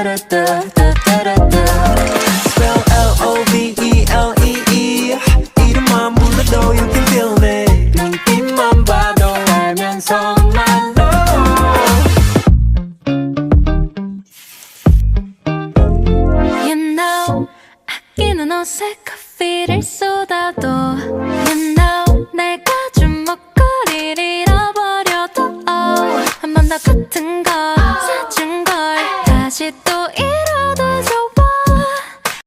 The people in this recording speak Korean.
Spell L-O-V-E-L-E-E 이름만 불러도 you can feel me 눈빛만 봐도 알면서 난 너 You know 아끼는 옷에 커피를 쏟아도 You know 내가 주먹거리를 잃어버려도 한 번 더 같은 거